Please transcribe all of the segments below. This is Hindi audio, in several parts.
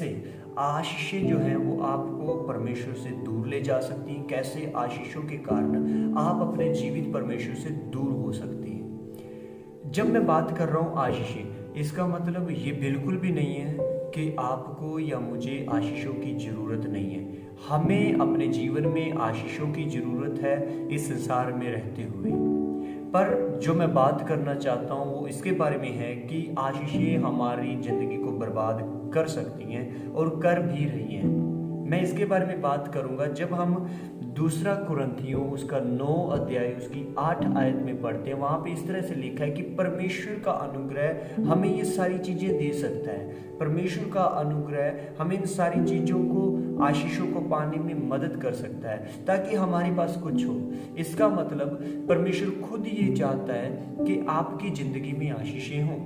कैसे आशीषें जो हैं वो आपको परमेश्वर से दूर ले जा सकती हैं, कैसे आशीषों के कारण आप अपने जीवित परमेश्वर से दूर हो सकती हैं। जब मैं बात कर रहा हूँ आशीषें, इसका मतलब ये बिल्कुल भी नहीं है कि आपको या मुझे आशीषों की ज़रूरत नहीं है। हमें अपने जीवन में आशीषों की ज़रूरत है इस संसार में रहते हुए। पर जो मैं बात करना चाहता हूँ वो इसके बारे में है कि आशीषें हमारी ज़िंदगी को बर्बाद कर सकती हैं और कर भी रही हैं। मैं इसके बारे में बात करूँगा जब हम दूसरा कुरिन्थियों उसका 9 अध्याय उसकी 8 आयत में पढ़ते हैं। वहाँ पे इस तरह से लिखा है कि परमेश्वर का अनुग्रह हमें ये सारी चीज़ें दे सकता है। परमेश्वर का अनुग्रह हमें इन सारी चीज़ों को, आशीषों को पाने में मदद कर सकता है ताकि हमारे पास कुछ हो। इसका मतलब परमेश्वर खुद ये चाहता है कि आपकी ज़िंदगी में आशीषें हों।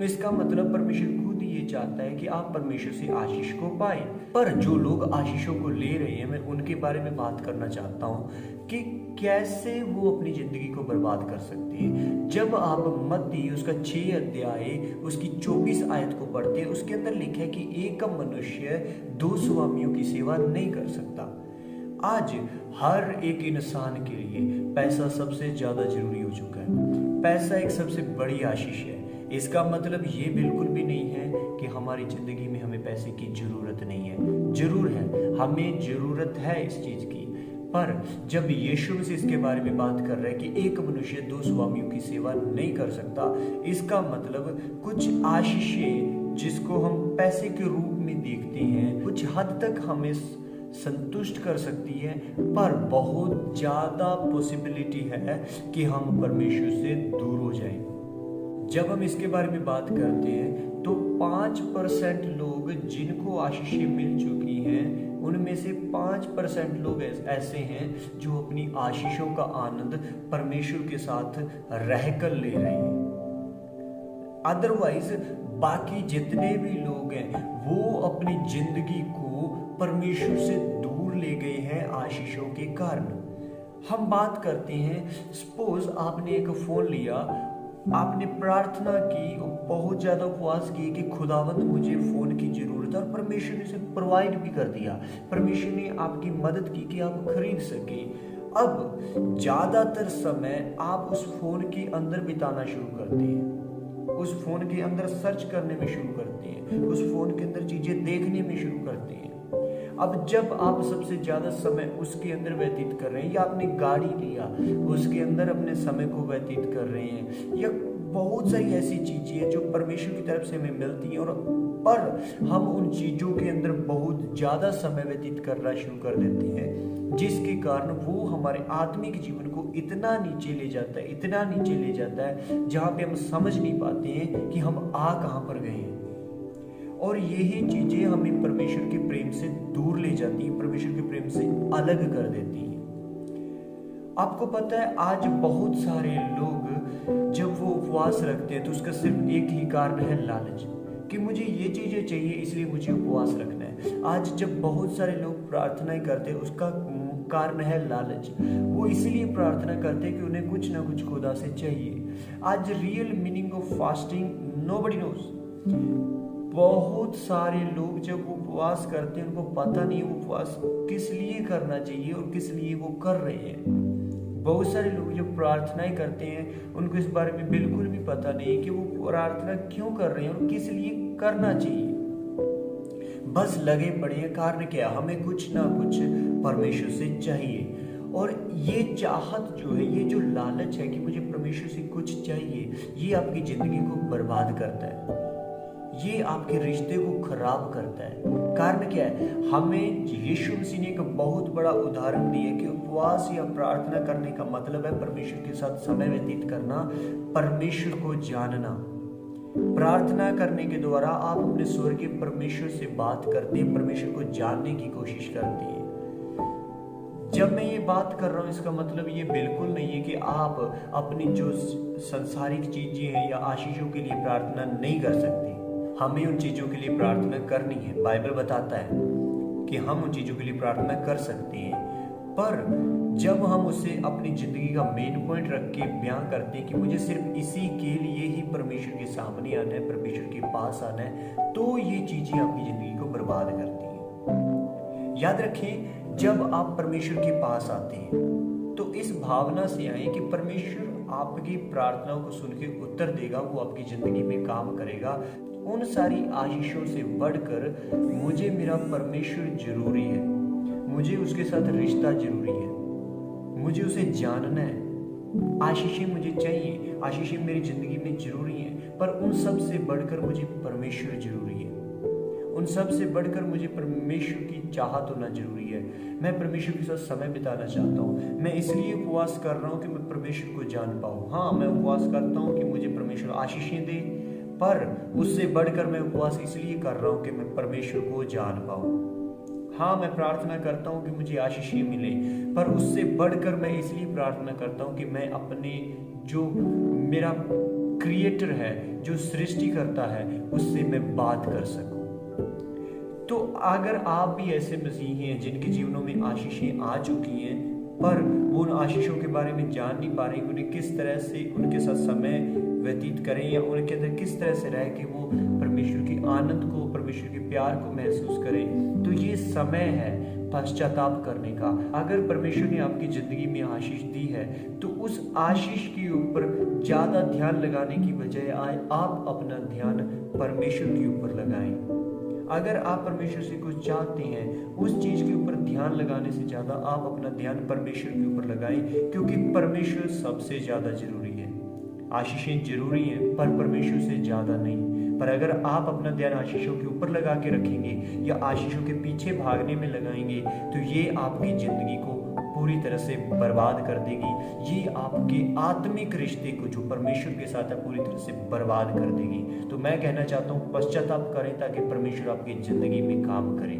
इसका मतलब परमेश्वर खुद ये चाहता है कि आप परमेश्वर से आशीष को पाएं। पर जो लोग आशीषों को ले रहे हैं, मैं उनके बारे में बात करना चाहता हूँ कि कैसे वो अपनी जिंदगी को बर्बाद कर सकते हैं। जब आप मत्ती उसका 6 अध्याय उसकी 24 आयत को पढ़ते हैं, उसके अंदर लिखा है कि एक मनुष्य 2 स्वामियों की सेवा नहीं कर सकता। आज हर एक इंसान के लिए पैसा सबसे ज्यादा जरूरी हो चुका है। पैसा एक सबसे बड़ी आशीष है। इसका मतलब ये बिल्कुल भी नहीं है कि हमारी जिंदगी में हमें पैसे की जरूरत नहीं है। जरूर है, हमें जरूरत है इस चीज की। पर जब यीशु मसीह इसके बारे में बात कर रहा है कि एक मनुष्य 2 स्वामियों की सेवा नहीं कर सकता, इसका मतलब कुछ आशीषें जिसको हम पैसे के रूप में देखते हैं कुछ हद तक हमें संतुष्ट कर सकती है, पर बहुत ज्यादा पॉसिबिलिटी है कि हम परमेश्वर से दूर हो जाएं। जब हम इसके बारे में बात करते हैं तो 5% लोग जिनको आशीषें मिल चुकी हैं उनमें से 5% लोग ऐसे हैं जो अपनी आशीषों का आनंद परमेश्वर के साथ रहकर ले रहे हैं। अदरवाइज बाकी जितने भी लोग हैं वो अपनी जिंदगी को परमेश्वर से दूर ले गए हैं आशीषों के कारण। हम बात करते हैं, सपोज आपने एक फोन लिया, आपने प्रार्थना की, बहुत ज्यादा उपवास किए कि खुदावंद मुझे फोन की जरूरत है, और परमेश्वर ने इसे प्रोवाइड भी कर दिया। परमेश्वर ने आपकी मदद की कि आप खरीद सके। अब ज्यादातर समय आप उस फोन के अंदर बिताना शुरू करते हैं, उस फोन के अंदर सर्च करने में शुरू करते हैं, उस फोन के अंदर चीजें देखने में शुरू करते हैं। अब जब आप सबसे ज्यादा समय उसके अंदर व्यतीत कर रहे हैं, या आपने गाड़ी लिया उसके अंदर अपने समय को व्यतीत कर रहे हैं, या बहुत सारी ऐसी चीजें हैं जो परमेश्वर की तरफ से हमें मिलती हैं, और पर हम उन चीजों के अंदर बहुत ज्यादा समय व्यतीत करना शुरू कर देते हैं, जिसके कारण वो हमारे आत्मिक जीवन को इतना नीचे ले जाता है, इतना नीचे ले जाता है जहाँ पे हम समझ नहीं पाते हैं कि हम आ कहाँ पर गए हैं। और यही चीजें हमें परमेश्वर के प्रेम से दूर ले जाती हैं, परमेश्वर के प्रेम से अलग कर देती हैं। आपको पता है आज बहुत सारे लोग जब वो उपवास रखते हैं तो उसका सिर्फ एक ही कारण है, लालच, कि मुझे ये चीजें चाहिए इसलिए मुझे उपवास रखना है। आज जब बहुत सारे लोग प्रार्थनाएं करते हैं उसका कारण है लालच। वो इसलिए प्रार्थना करते हैं कि उन्हें कुछ ना कुछ खुदा से चाहिए। आज real meaning of fasting nobody knows. बहुत सारे लोग जब उपवास करते हैं उनको पता नहीं वो उपवास किस लिए करना चाहिए और किस लिए वो कर रहे हैं। बहुत सारे लोग जब प्रार्थनाएं करते हैं उनको इस बारे में बिल्कुल भी पता नहीं कि वो प्रार्थना क्यों कर रहे हैं और किस लिए करना चाहिए। बस लगे पड़े हैं। कारण क्या, हमें कुछ ना कुछ परमेश्वर से चाहिए, और ये चाहत जो है, ये जो लालच है कि मुझे परमेश्वर से कुछ चाहिए, ये आपकी जिंदगी को बर्बाद करता है, ये आपके रिश्ते को खराब करता है। कारण क्या है, हमें यीशु मसीह ने एक बहुत बड़ा उदाहरण दिया कि उपवास या प्रार्थना करने का मतलब है परमेश्वर के साथ समय व्यतीत करना, परमेश्वर को जानना। प्रार्थना करने के द्वारा आप अपने स्वर्गीय परमेश्वर से बात करते हैं, परमेश्वर को जानने की कोशिश करते हैं। जब मैं ये बात कर रहा हूँ इसका मतलब ये बिल्कुल नहीं है कि आप अपनी जो संसारिक चीजें हैं या आशीषों के लिए प्रार्थना नहीं कर सकते। हमें उन चीजों के लिए प्रार्थना करनी है। बाइबल बताता है कि हम उन चीजों के लिए प्रार्थना कर सकते हैं, पर जब हम उसे अपनी जिंदगी का मेन पॉइंट रख के बयान करते हैं कि मुझे सिर्फ इसी के लिए ही परमेश्वर के सामने आना है, परमेश्वर के पास आना है, तो ये चीजें आपकी जिंदगी को बर्बाद बर्बाद करती हैं। याद रखें, जब आप परमेश्वर के पास आते हैं तो इस भावना से आए कि परमेश्वर आपकी प्रार्थनाओं को सुन के उत्तर देगा, वो आपकी जिंदगी में काम करेगा। उन सारी आशीषों से बढ़कर मुझे मेरा परमेश्वर जरूरी है, मुझे उसके साथ रिश्ता जरूरी है, मुझे उसे जानना है। आशीषें मुझे चाहिए, आशीषें मेरी जिंदगी में जरूरी हैं, पर उन सब से बढ़कर मुझे परमेश्वर जरूरी है। उन सब से बढ़कर मुझे परमेश्वर की चाहत होना जरूरी है। मैं परमेश्वर के साथ समय बिताना चाहता हूँ। मैं इसलिए उपवास कर रहा हूँ कि मैं परमेश्वर को जान पाऊँ। हाँ, मैं उपवास करता हूँ कि मुझे परमेश्वर आशीषें दे, पर उससे बढ़कर मैं उपवास इसलिए कर रहा हूँ कि मैं परमेश्वर को जान पाऊँ। हाँ, मैं प्रार्थना करता हूँ कि मुझे आशीषें मिले, पर उससे बढ़कर मैं इसलिए प्रार्थना करता हूँ कि मैं अपने जो मेरा क्रिएटर है, जो सृष्टि करता है, उससे मैं बात कर सकूं। तो अगर आप भी ऐसे मसीही हैं जिनके जीवनों में आशीषें आ चुकी हैं, पर वो उन आशीषों के बारे में जान नहीं पा रहे, उन्हें किस तरह से उनके साथ समय व्यतीत करें या उनके अंदर किस तरह से रह के वो परमेश्वर के आनंद को, परमेश्वर के प्यार को महसूस करें, तो ये समय है पश्चाताप करने का। अगर परमेश्वर ने आपकी जिंदगी में आशीष दी है तो उस आशीष के ऊपर ज्यादा ध्यान लगाने की बजाय आप अपना ध्यान परमेश्वर के ऊपर लगाएं। अगर आप परमेश्वर से कुछ चाहते हैं, उस चीज के ऊपर ध्यान लगाने से ज्यादा आप अपना ध्यान परमेश्वर के ऊपर लगाएं, क्योंकि परमेश्वर सबसे ज्यादा जरूरी है। आशीषें जरूरी हैं, पर परमेश्वर से ज्यादा नहीं। पर अगर आप अपना ध्यान आशीषों के ऊपर लगा के रखेंगे या आशीषों के पीछे भागने में लगाएंगे, तो ये आपकी जिंदगी को पूरी तरह से बर्बाद कर देगी। ये आपके आत्मिक रिश्ते को जो परमेश्वर के साथ है पूरी तरह से बर्बाद कर देगी। तो मैं कहना चाहता हूँ, पश्चाताप करें ताकि परमेश्वर आपकी जिंदगी में काम करे।